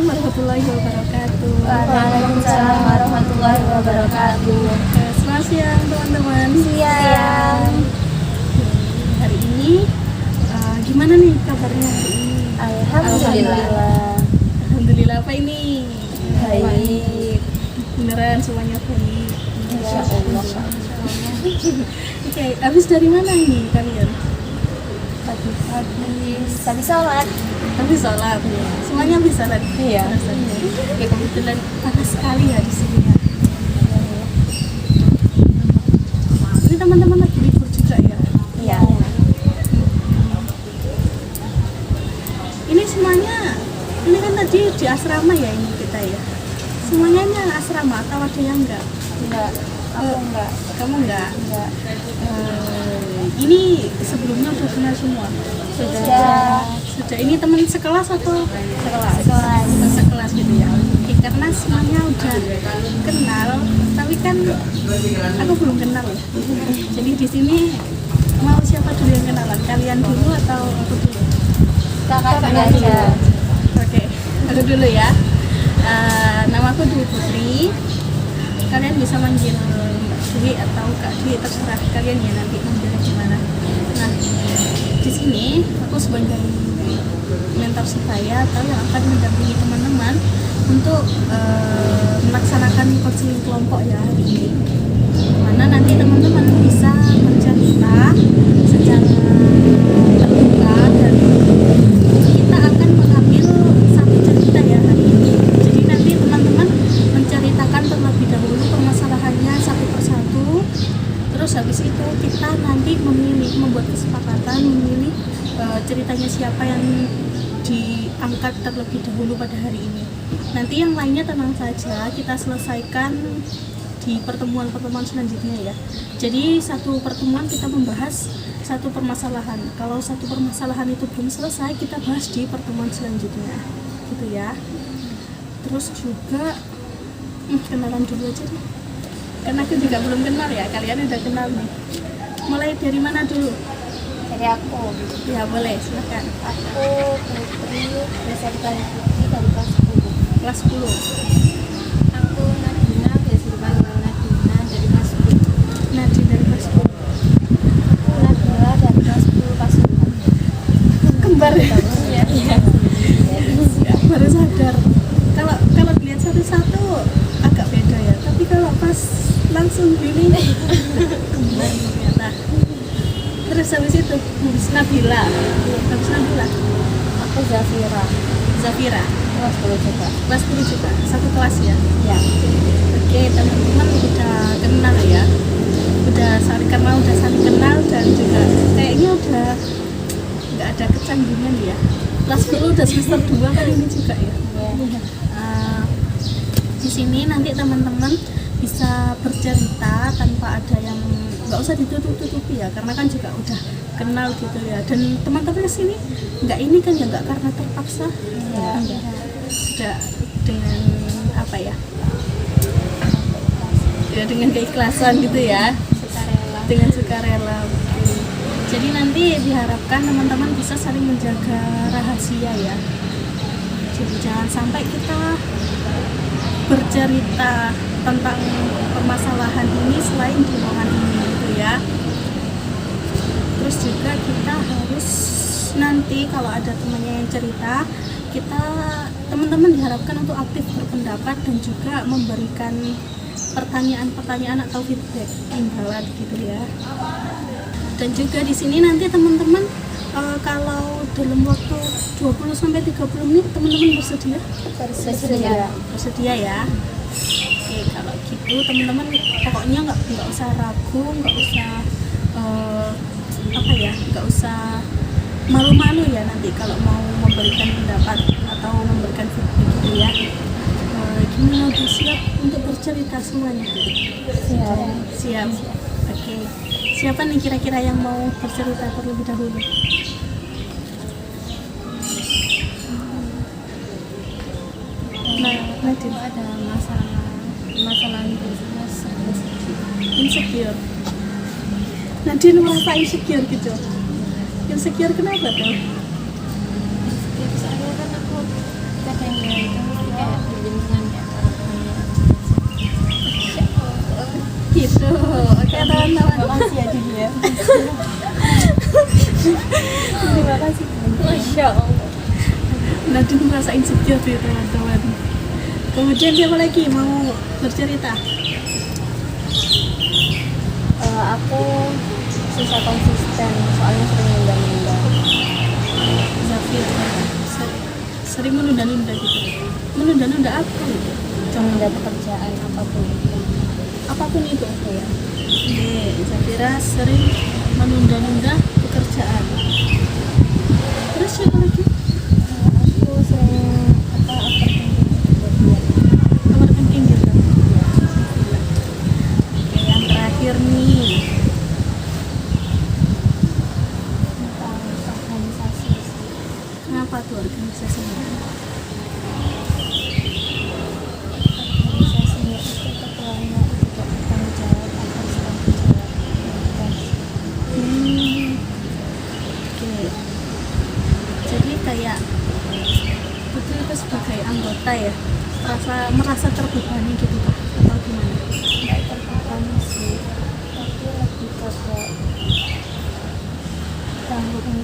Assalamualaikum warahmatullahi wabarakatuh. Waalaikumsalam warahmatullahi wabarakatuh. Selamat siang teman-teman. Siang. Hari ini gimana nih kabarnya hari ini? Alhamdulillah. Alhamdulillah, apa ini? Baik. Beneran semuanya baik. Insya Allah. Oke, habis dari mana ini kalian? Pagi-pagi tadi sholat. Habis sholat. Semuanya habis sholat. Iya. Oke, kebetulan panas sekali ya di sini ya. Ini teman-teman lagi libur juga ya. Iya. Ini semuanya, ini kan tadi di asrama ya ini kita ya. Semuanya ini asrama atau ada yang enggak? Enggak. Aku enggak. Kamu enggak? Enggak. Ini sebelumnya udah kenal semua? Sudah. Sudah. Ini teman sekelas atau? Sekelas. Sekelas gitu ya. Oke, karena semuanya udah kenal, tapi kan aku belum kenal ya. Jadi di sini mau siapa dulu yang kenalan? Kalian dulu atau aku dulu? Kakak aja. Oke, aku dulu ya. Namaku Dwi Putri. Kalian bisa manggil Dwi atau Kak Dwi, terserah kalian ya nanti manggilnya gimana. Nah, di sini aku sebagai mentor saya atau yang akan mendampingi teman-teman untuk melaksanakan coaching kelompok ya hari ini. Mana nanti teman-teman bisa bercerita secara terbuka dan kita akan mengambil satu cerita ya hari ini. Jadi nanti teman-teman menceritakan terlebih dahulu permasalahannya satu persatu. Terus habis itu kita nanti membuat kesepakatan memilih ceritanya siapa yang diangkat terlebih dahulu pada hari ini. Nanti yang lainnya tenang saja, kita selesaikan di pertemuan-pertemuan selanjutnya ya. Jadi satu pertemuan kita membahas satu permasalahan. Kalau satu permasalahan itu belum selesai, kita bahas di pertemuan selanjutnya, gitu ya. Terus juga kenalan dulu aja deh. Karena aku juga belum kenal ya, kalian udah kenal nih. Mulai dari mana dulu? Dari aku. Ya boleh, silakan. Aku Putri, SMK Putri dari kelas 10. Kelas 10. Aku Nadina, biasa dipanggil Nadina dari kelas 10. Nadine dari kelas 10. Aku Nabila dari kelas 10 kelas 4. Kembar ya? Iya. Ya, baru sadar. Kalau dilihat satu-satu agak beda ya. Tapi kalau pas langsung gini kembar ternyata. Terus habis itu Nabila. Habis Nabila. Aku Zafira. Zafira. Kelas 10 juga. Kelas 10 juga. Satu kelas ya. Ya. Oke, teman-teman udah kenal ya. Udah saling kenal dan juga kayaknya udah nggak ada kecanggungan ya. Kelas 10 udah semester 2 kan ini juga ya. Di sini nanti teman-teman bisa bercerita tanpa ada yang nggak usah ditutup-tutupi ya, karena kan juga udah kenal gitu ya. Dan teman-teman kesini nggak ini kan ya, nggak karena terpaksa ya, sudah dengan apa ya, ya dengan keikhlasan gitu ya, Sukarela. dengan sukarela. Jadi nanti diharapkan teman-teman bisa saling menjaga rahasia ya. Jadi jangan sampai kita bercerita tentang permasalahan ini selain di ruangan ini gitu ya. Terus juga kita harus nanti kalau ada temannya yang cerita, kita teman-teman diharapkan untuk aktif berpendapat dan juga memberikan pertanyaan-pertanyaan atau feedback imbalan gitu ya. Dan juga di sini nanti teman-teman kalau dalam waktu 20 sampai 30 menit teman-teman bersedia? Bersedia ya. Oke, kalau gitu teman-teman pokoknya nggak usah ragu, nggak usah nggak usah malu-malu ya nanti kalau mau memberikan pendapat atau memberikan feedback gitu ya. Gimana, udah siap untuk bercerita semuanya? Siap. Oke. Siapa nih kira-kira yang mau bercerita terlebih dahulu? Nadine, ada masalah insecure. Nadine merasa insecure gitu. Insecure kenapa tuh? soalnya kan aku kadang ya itu Nadine merasa insecure nih teman-teman. Kemudian siapa lagi mau bercerita? Aku susah konsisten, soalnya sering nunda-nunda. Zafira sering menunda-nunda gitu. Menunda-nunda apa gitu? Nunda pekerjaan apapun itu. Apapun itu. Ya. Oke, Zafira sering menunda-nunda pekerjaan. Terus siapa lagi? Aku sering Overthinking gitu. Oke, yang terakhir nih. tentang organisasi. Kenapa tuh organisasinya? Organisasinya itu ketuanya juga bertanggung jawab atas tanggung jawab. Oke. Jadi kayak Putri itu sebagai anggota ya, merasa terbebani gitu kah? Atau gimana? Nggak terbebani sih, tapi lebih ke tanggung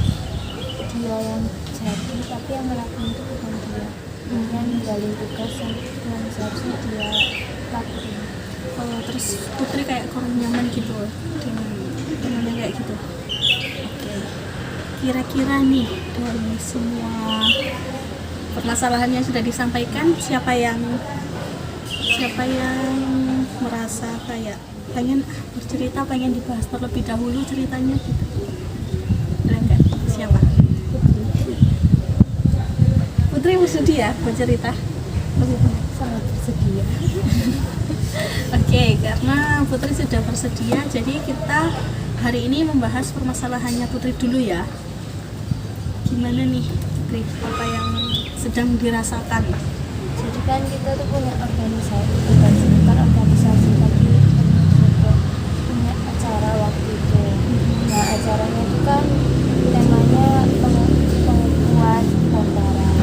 dia yang jadi, tapi yang melakukan itu bukan dia. Dia ninggalin tugas yang seharusnya dia lakuin. Oh, terus Putri kayak kurang nyaman gitu dengan temannya kayak gitu. Oke. Kira-kira nih dari semua permasalahan yang sudah disampaikan, siapa yang merasa kayak pengen bercerita, pengen dibahas terlebih dahulu ceritanya gitu? Ada nggak? Siapa? Putri bersedia bercerita? Sangat bersedia. Oke, karena Putri sudah bersedia, jadi kita hari ini membahas permasalahannya Putri dulu ya. Gimana nih Putri, apa yang sedang dirasakan? Jadi kan kita tuh punya organisasi, bukan organisasi tapi juga punya acara waktu itu. Nah, acaranya itu kan temanya pengukuhan gambaran.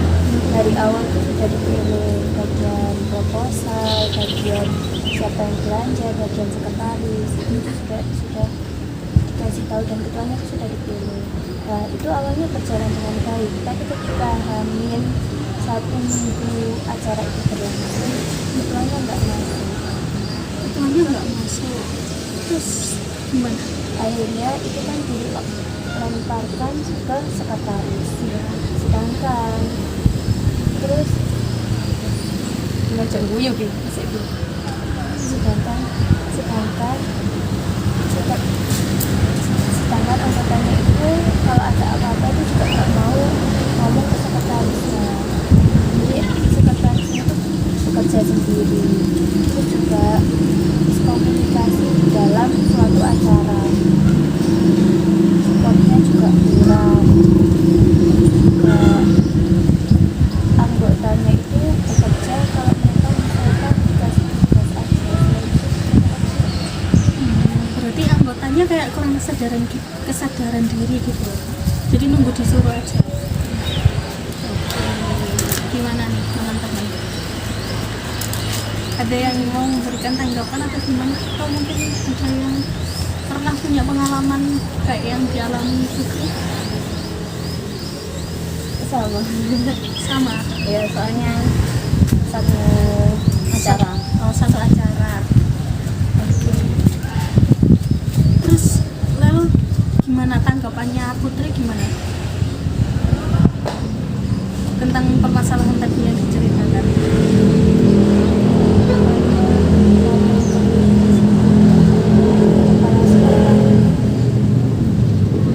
Dari awal tuh sudah dipilih bagian proposal, bagian siapa yang belanja, bagian sekretaris, itu sudah dikasih tahu dan ketuanya itu sudah dipilih. Nah, itu awalnya berjalan dengan baik, tapi ketika Hamin 1 minggu acara itu berlangsung, ketuanya nggak masuk. Ketuanya nggak masuk. Terus gimana? Akhirnya itu kan dilemparkan ke sekretaris. Sedangkan terus Belajar guyu gitu. sedangkan sedangkan anggotanya itu kalau ada apa-apa itu juga nggak mau ngomong ke sekretarisnya. Jadi sekretarisnya itu bekerja sendiri, itu juga komunikasi di dalam suatu acara, supportnya juga kurang. Juga anggotanya itu bekerja kalau mereka misalkan dikasih tugas aja, Berarti anggotanya kayak kurang kesadaran diri gitu. Jadi nunggu disuruh aja. Oke. Gimana nih teman-teman? Ada yang mau memberikan tanggapan atau gimana? Atau mungkin ada yang pernah punya pengalaman kayak yang dialami Putri? sama. Sama. Ya, soalnya satu acara. Oh, satu acara. Oke. Terus lalu gimana tanggapannya Putri, gimana tentang permasalahan tadi yang diceritakan? Kepala sekolah.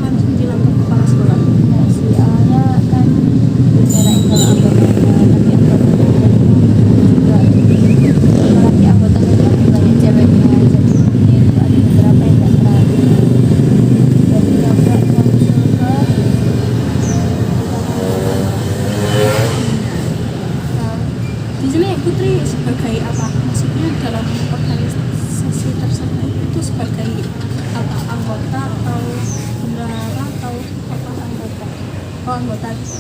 Langsung bilang ke kepala sekolah. Ya, si awalnya kan bicarain kalau anggotanya, tapi anggotanya juga apalagi anggotanya itu lebih banyak ceweknya, jadi mungkin ada beberapa yang nggak terlalu. Jadi ya udah langsung ke Nah, di sini Putri sebagai apa? Maksudnya dalam organisasi tersebut itu sebagai apa? Anggota atau bendahara atau apa? anggota. Oh, anggota gitu.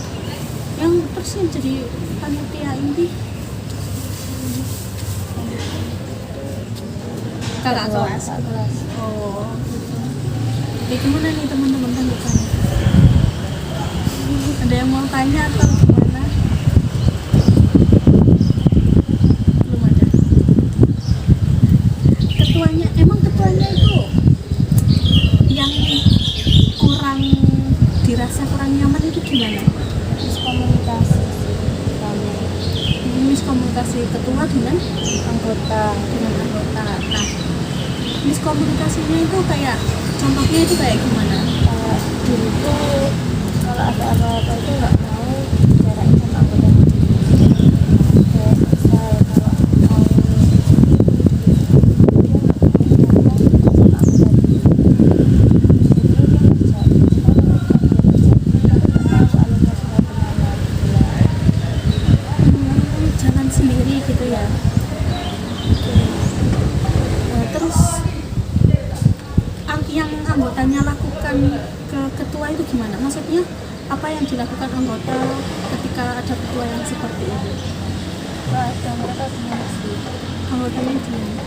Yang terus yang jadi panitia inti kakak kelas. Kakak kelas. Oh, gitu. Ya gimana nih teman-teman tanggapannya? Ada yang mau tanya atau gimana? miskomunikasi ketua dengan anggota. Nah, miskomunikasinya itu kayak contohnya itu kayak gimana? Dulu tuh kalau ada apa-apa itu nggak mau bicarain sama anggota sendiri. Kayak misal kalau mau dia nggak mau cerita sama anggota sendiri. Jadi dia nggak bisa soalnya sudah benar gitu lah. Jalan sendiri gitu ya. Nah, terus yang anggotanya lakukan ke ketua itu gimana? Maksudnya apa yang dilakukan anggota ketika ada ketua yang seperti itu? Ada mereka gimana sih? Anggotanya gimana?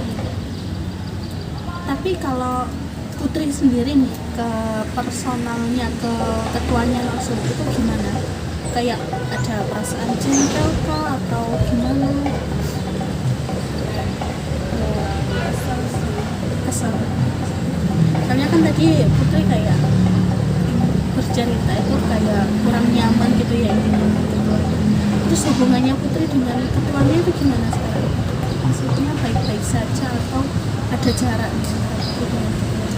Tapi kalau Putri sendiri nih ke personalnya, ke ketuanya langsung itu gimana? Kayak ada perasaan jengkel kah atau gimana? Kesel sih. Kesel. Soalnya kan tadi Putri kayak bercerita itu kayak kurang nyaman gitu ya ini dengan ketua. Terus hubungannya Putri dengan ketuanya itu gimana sekarang? Maksudnya baik-baik saja atau ada jarak nih antara Putri dengan ketua?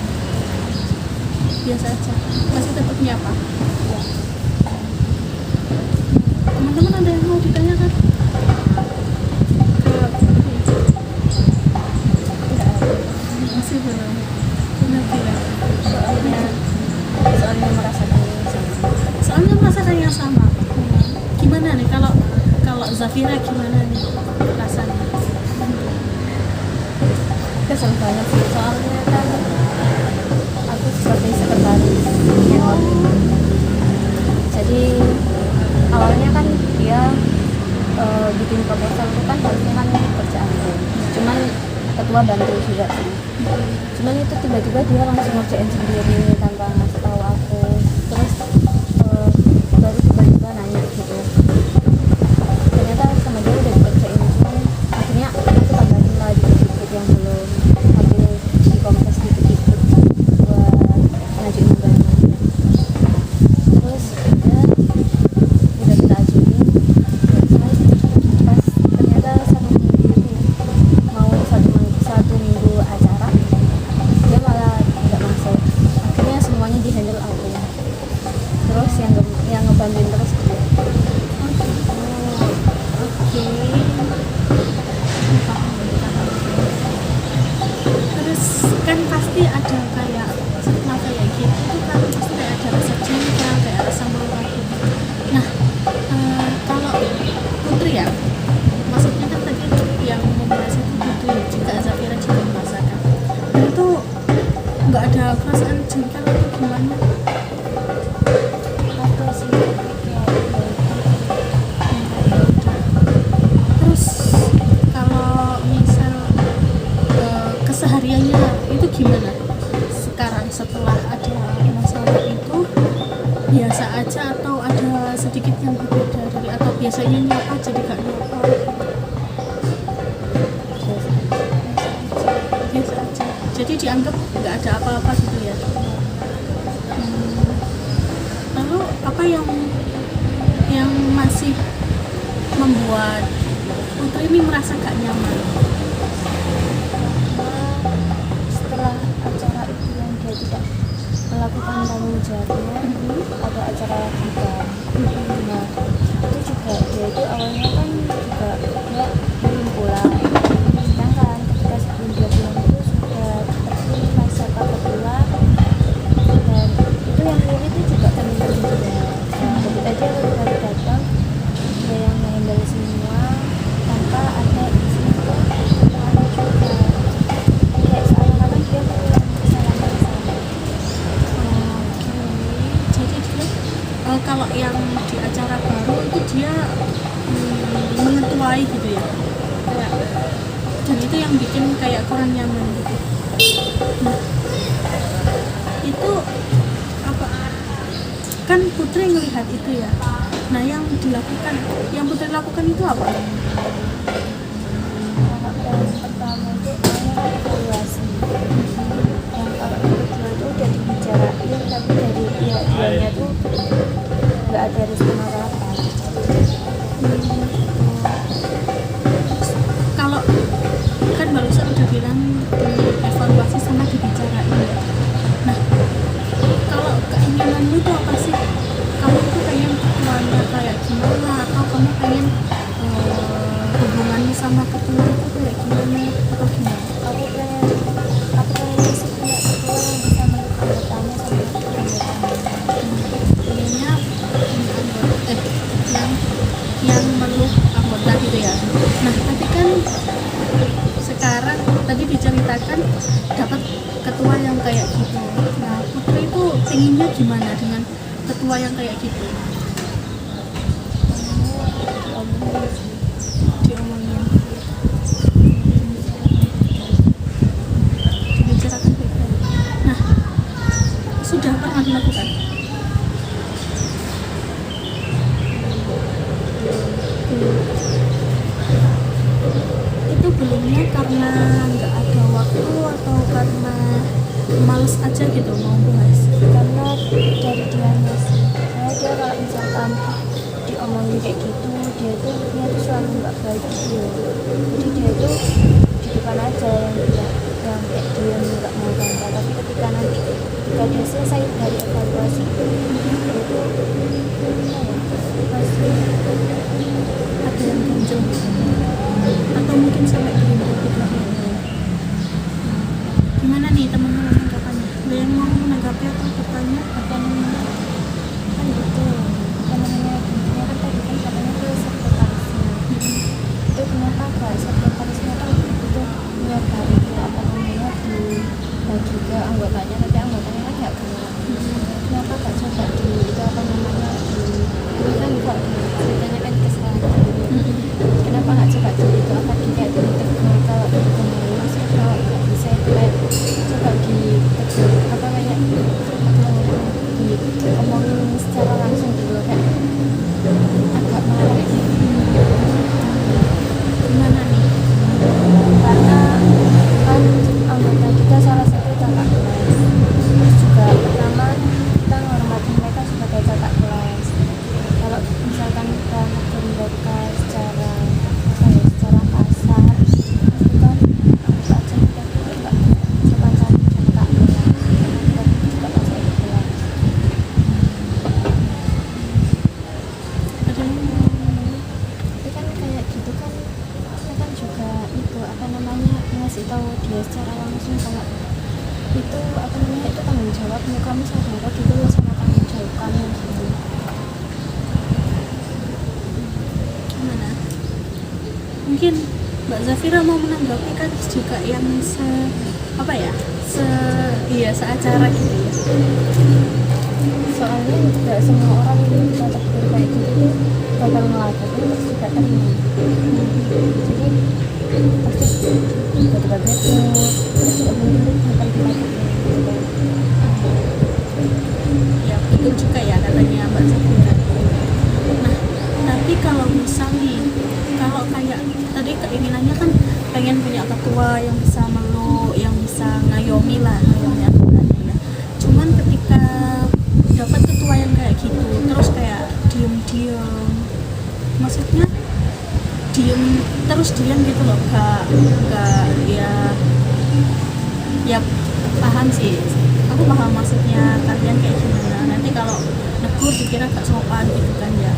Biasa aja. Masih tetap nyapa. Ya. Teman-teman ada yang mau ditanyakan? Ke Putri? Tidak ada. Masih belum. Benar tidak? Soalnya merasakan yang sama. Soalnya merasakan yang sama. Gimana nih kalau Zafira gimana nih rasanya? Kesel banget sih, soalnya kan aku sebagai sekretaris Enot. Jadi awalnya kan dia bikin proposal itu kan harusnya kan kerjaanku, cuman ketua bantu juga sih. Cuman itu tiba-tiba dia langsung ngerjain sendiri tanpa ngasih tahu aku. Terus baru tiba-tiba nanya gitu. Ternyata sama dia udah dikerjain, cuman akhirnya aku tambahin lah dikit-dikit yang belum, sambil di kompres dikit-dikit buat ngajuin undangan. Terus udah kita ajuin. Cuman pas ternyata satu minggu acara dia malah nggak masuk. Akhirnya semuanya dihandle aku. Terus yang ngebantuin terus dia. Oke. Terus kan pasti ada kayak setelah kayak gitu tuh kan pasti kayak ada rasa cinta, kayak rasa malu gitu. Nah, kalau Putri ya, maksudnya kan tadi yang membahas itu Putri, jika Zafira juga merasakan itu nggak ada perasaan jengkel atau gimana? Ada sih Terus kalau misal kesehariannya itu gimana sekarang setelah ada masalah itu, biasa aja atau ada sedikit yang berbeda dari atau biasanya nyapa jadi gak nyapa? Biasa aja, jadi dianggap nggak ada apa-apa gitu ya. Lalu apa yang masih membuat Putri ini merasa gak nyaman? setelah acara itu yang dia tidak melakukan tanggung jawabnya, ada acara kita. Nah itu juga dia itu awalnya kan juga dia belum pulang, sedangkan ketika sebelum dia pulang itu sudah seperti masa kakak pulang, dan itu yang milih itu juga temen-temen dia. Nah ketika dia baru datang, dia yang handle semua tanpa ada izin ke temannya juga. Kayak seakan-akan dia mengulangi kesalahan yang sama. Jadi dia kalau yang di acara baru itu dia mengetuai gitu ya, kayak, dan itu yang bikin kayak kurang nyaman gitu. Nah, itu apa? Kan Putri ngelihat itu ya. Nah, yang Putri lakukan itu apa? Yang pertama itu awalnya evaluasi. Yang kalau yang kedua itu udah dibicarain, tapi dari pihak dianya tuh nggak ada respon apa-apa. sama ketua itu kayak gimana atau gimana? Aku pengen sih punya ketua yang bisa meluk anggotanya sama anggotanya. Ininya yang meluk anggota gitu ya. Nah tapi kan sekarang tadi diceritakan dapat ketua yang kayak gitu. Nah Putri itu pengennya gimana dengan ketua yang kayak gitu? Diomongin, dibicarakan baik-baik. Nah sudah pernah dilakukan? Itu belumnya karena nggak ada waktu atau karena males aja gitu mau bahas? Karena dari dianya sih, saya dia kalau misalkan diomongin kayak gitu, dia tuh selalu nggak baik gitu. Jadi dia tuh di depan aja yang kayak dia nggak mau bangga, tapi ketika dia selesai dari evaluasi itu, dia tuh masih Ada yang ganjel gitu atau mungkin sampai gini gitu. Gimana nih teman-teman tanggapannya? Ada yang mau menanggapi atau bertanya? kan gitu, intinya kan tadi kan katanya tuh sekretarisnya itu kenapa gak sekretarisnya kan itu nyari dibagi ke anggotanya, tapi anggotanya kan gak kenal. Kenapa gak coba di itu ini kan kok ceritanya kan kesalahan kenapa gak coba di itu kayak ditegur kalau maksudnya kalau gak bisa itu kayak coba ditegur diomongin secara langsung gitu kayak agak marah gitu. Gimana nih? Karena kan anggota kita salah satu kakak kelas, terus juga pertama kita menghormati mereka sebagai kakak kelas. Kalau misalkan kita menegur mereka secara kasar itu kan anggap aja kita tuh nggak sopan santun sama kakak kelas, karena kita juga masih di kelas. Ada yang mau Tapi kan kayak gitu kan kita kan juga itu ngasih tahu dia secara langsung kalau itu itu tanggung jawabmu, kamu sadar gitu loh sama tanggung jawab kamu gitu. gimana? Mungkin Mbak Zafira mau menanggapi kan juga yang seacara gitu ya. Soalnya tidak semua orang yang kita tegur kayak gitu tuh bakal ngelakuin terus juga terima. Jadi pasti tiba-tiba bete terus juga mungkin bakal dilakukan gitu. Ya betul juga ya katanya Mbak Zafira. Nah tapi kalau misal nih, kalau kayak tadi keinginannya kan pengen punya ketua yang bisa meluk, yang bisa ngayomi lah, ngayomi anggotanya ya. Cuman ketika dapat ketua yang kayak gitu terus kayak diem-diem, maksudnya diem gitu loh, gak ya paham sih, aku paham maksudnya kalian kayak gimana. Nanti kalau negur dikira gak sopan gitu kan ya.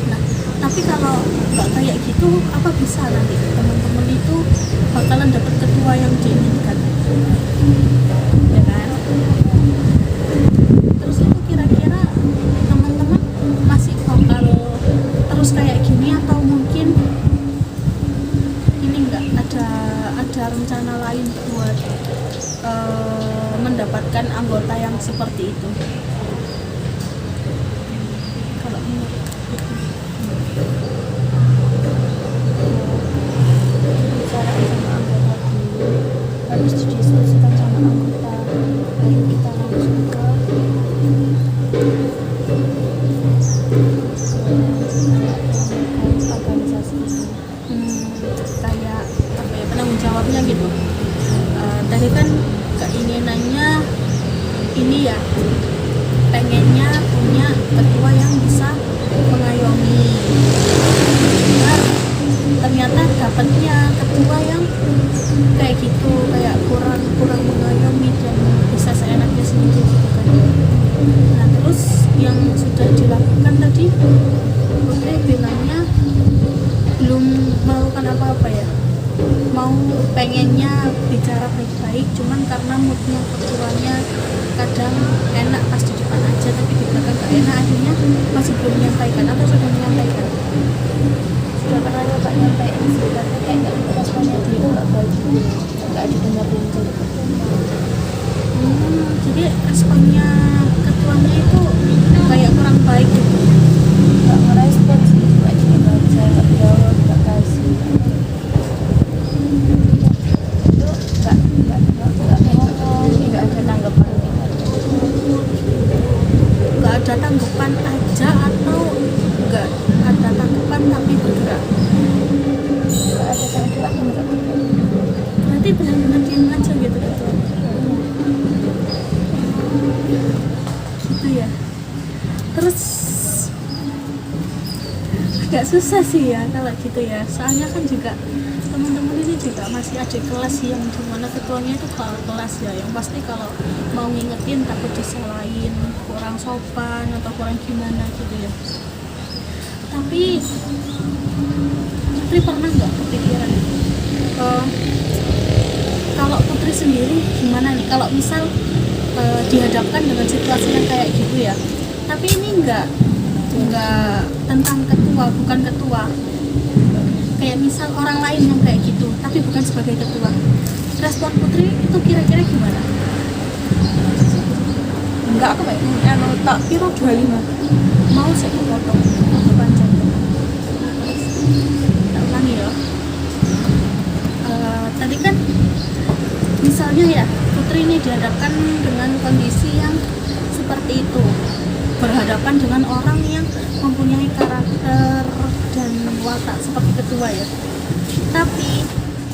Nah tapi kalau nggak kayak gitu, apa bisa nanti teman-teman itu bakalan dapat ketua yang diinginkan, ya kan? Terus itu kira-kira teman-teman masih bakal terus kayak gini atau mungkin ini nggak ada rencana lain buat mendapatkan anggota yang seperti itu? Kalau menurut Bicara sama anggota dulu, harus didiskusikan sama anggota, baru kita langsung ke organisasi ini. kayak apa ya, penanggung jawabnya gitu. Tadi kan keinginannya ini ya, pengennya punya ketua yang bisa mengayomi. Nah, ternyata dapatnya ketua yang kayak gitu, kayak kurang mengayomi dan bisa seenaknya sendiri gitu kan. Nah terus yang sudah dilakukan tadi Putri bilangnya belum melakukan apa-apa ya, mau pengennya bicara baik-baik, cuman karena moodnya ketuanya kadang enak pas di depan aja tapi di belakang gak enak, akhirnya masih belum menyampaikan atau sudah menyampaikan. Sudah pernah nyoba nyampein sih, tapi kayak nggak responnya dia itu nggak baik, nggak didengarin jadi Jadi responnya ketuanya itu kayak kurang baik gitu. nggak ngerespon sih, nggak diem aja, nggak jawab, nggak kasih itu nggak ngomong, nggak ada tanggapan Nggak ada tanggapan aja atau nggak ada tanggapan tapi bergerak. nggak ada tanggapan nggak Berarti benar-benar diam aja gitu gitu ya. Terus agak susah sih ya kalau gitu ya, soalnya kan juga teman-teman ini juga masih ada kelas yang dimana ketuanya itu kalau kelas ya, yang pasti kalau mau ngingetin takut disalahin, kurang sopan atau kurang gimana gitu ya. Tapi Putri pernah nggak kepikiran kalau Putri sendiri gimana nih kalau misal dihadapkan dengan situasi yang kayak gitu ya, tapi ini enggak tentang ketua, bukan ketua, kayak misal orang lain yang kayak gitu tapi bukan sebagai ketua, respon Putri itu kira-kira gimana? Enggak, aku kayak tak piro 25 Mau saya potong atau panjang? Tak ulangi ya. Tadi kan misalnya ya Putri ini dihadapkan dengan kondisi yang seperti itu, berhadapan dengan orang yang mempunyai karakter dan watak seperti ketua ya, tapi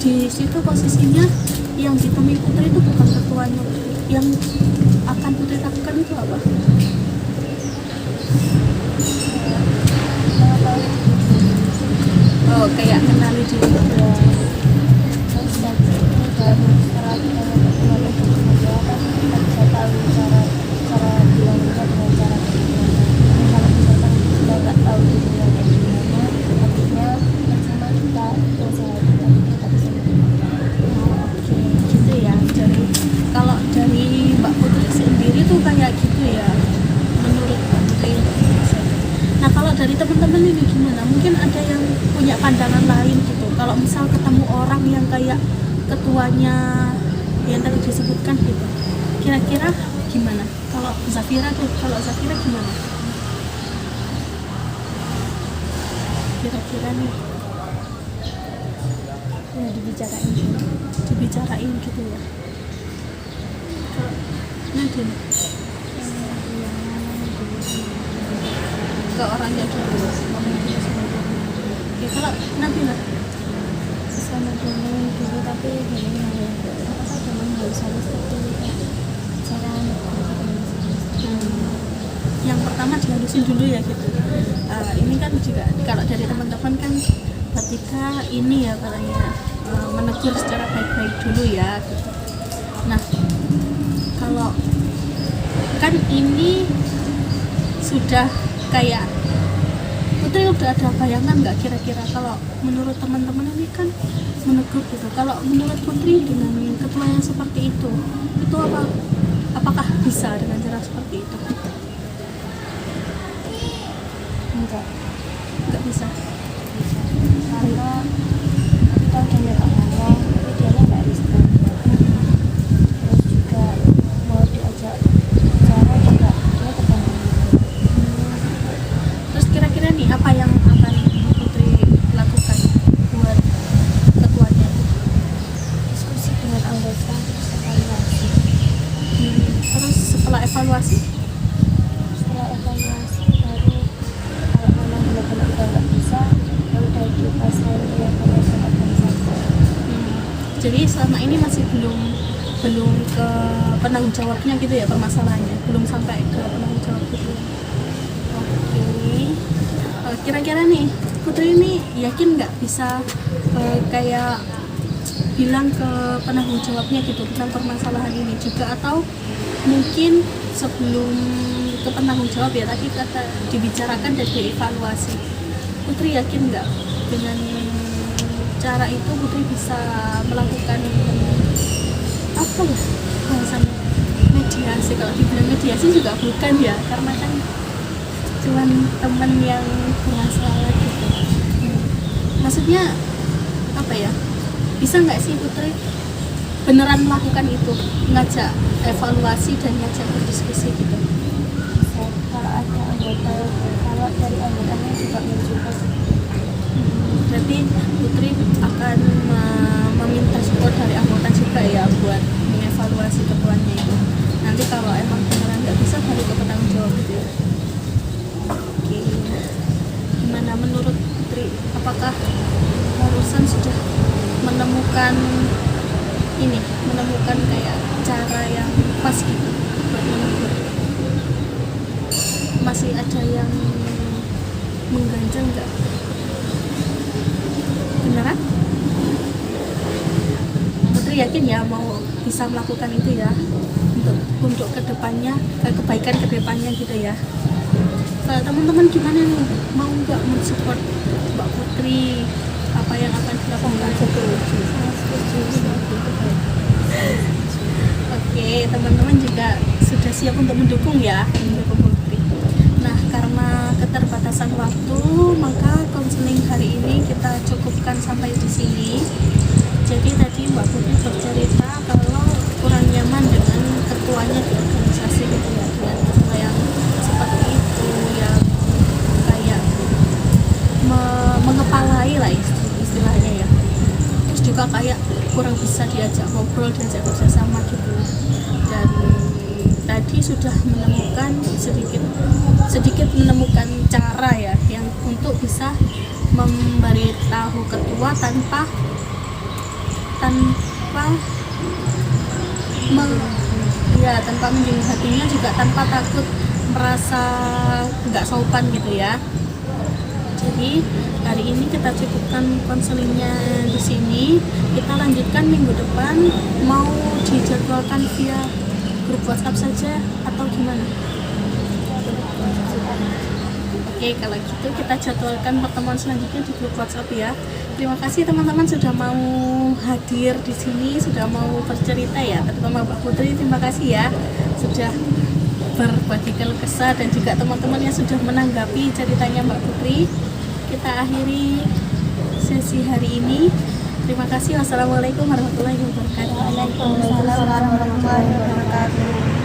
di situ posisinya yang ditemui Putri itu bukan ketuanya. Yang akan Putri lakukan itu apa? Oh, kayak kenali diri ya. terus tadi ini baru setelah kita berdua itu berdua kan kita bisa tahu cara bilangnya dengan cara bagaimana. Kalau misalkan kita nggak tahu dirinya kayak gimana, artinya percuma kita berusaha kita bisa Oke, gitu ya. Jadi kalau dari Mbak Putri sendiri tuh kayak gitu ya, menurut Mbak Putri. Nah kalau dari teman-teman ini gimana? Mungkin ada yang punya pandangan lain gitu. Kalau misal ketemu orang yang kayak ketuanya yang tadi disebutkan gitu, kira-kira gimana? Kalau Zafira gimana? Kira-kira nih ya dibicarain gitu ya. Kalau Nadine ke orangnya dulu, ngomongnya sama dia. Oke, kalau Nabila sama dulu dulu tapi gini apa cuman harus seperti cara yang pertama dihalusin dulu ya gitu. Ini kan juga kalau dari teman-teman kan ketika ini ya katanya menegur secara baik-baik dulu ya gitu. Nah kalau kan ini sudah kayak Putri udah ada bayangan nggak kira-kira kalau menurut teman-teman ini kan menegur gitu, kalau menurut Putri dengan ketua yang seperti itu apakah bisa dengan cara seperti itu? Nggak bisa. karena kita udah nyoba ngomong tapi dia nggak respon, terus juga mau diajak bicara juga dia terbangun. Terus kira-kira nih apa yang akan Putri lakukan buat ketuanya? Diskusi dengan anggota terus evaluasi. Terus setelah evaluasi Setelah evaluasi baru kalau memang benar-benar udah nggak bisa ya udah dipasang di organisasi. jadi selama ini masih belum ke penanggung jawabnya gitu ya permasalahannya, belum sampai ke penanggung jawab gitu. Oke. Kira-kira nih Putri ini yakin nggak bisa kayak bilang ke penanggung jawabnya gitu tentang permasalahan ini juga, atau mungkin sebelum ke penanggung jawab ya tadi kata dibicarakan dan dievaluasi, Putri yakin nggak dengan cara itu Putri bisa melakukan apa ya bahasanya, mediasi. Kalau dibilang mediasi juga bukan ya, karena kan cuman temen yang bermasalah gitu. Maksudnya apa ya, bisa nggak sih Putri beneran melakukan itu, ngajak evaluasi dan ngajak berdiskusi gitu? Bisa, kalau ada anggota, kalau dari anggotanya juga mencoba. Berarti Putri akan meminta support dari anggota juga ya buat mengevaluasi ketuanya itu. Nanti kalau emang beneran nggak bisa baru ke penanggung jawab gitu ya. Oke, gimana menurut Putri, apakah barusan sudah menemukan kayak cara yang pas gitu buat menegur? Masih ada yang mengganjal nggak? Beneran? Putri yakin ya mau bisa melakukan itu ya untuk kedepannya, kebaikan kedepannya gitu ya. Kalau teman-teman gimana nih, mau nggak mensupport Mbak Putri apa yang akan dilakukan? Oke, teman-teman juga sudah siap untuk mendukung ya, mendukung Putri. Nah, karena keterbatasan waktu, maka konseling hari ini kita cukupkan sampai di sini. Jadi tadi Mbak Putri bercerita kalau kurang nyaman dengan ketuanya di organisasi gitu ya, dengan ketua yang seperti itu, yang kayak mengepalai lah istilahnya ya. Terus juga kayak kurang bisa diajak ngobrol, diajak kerjasama gitu. Dan tadi sudah menemukan sedikit menemukan cara ya yang untuk bisa memberitahu ketua tanpa menyinggung hatinya, juga tanpa takut merasa nggak sopan gitu ya. Jadi hari ini kita cukupkan konselingnya di sini. Kita lanjutkan minggu depan. Mau dijadwalkan via grup WhatsApp saja atau gimana? Oke, kalau gitu kita jadwalkan pertemuan selanjutnya di grup WhatsApp ya. Terima kasih teman-teman sudah mau hadir di sini, sudah mau bercerita ya, terutama Mbak Putri. Terima kasih ya sudah berbagi keluh kesah, dan juga teman-teman yang sudah menanggapi ceritanya Mbak Putri. Kita akhiri sesi hari ini. Terima kasih. Wassalamualaikum warahmatullahi wabarakatuh. Waalaikumsalam warahmatullahi wabarakatuh.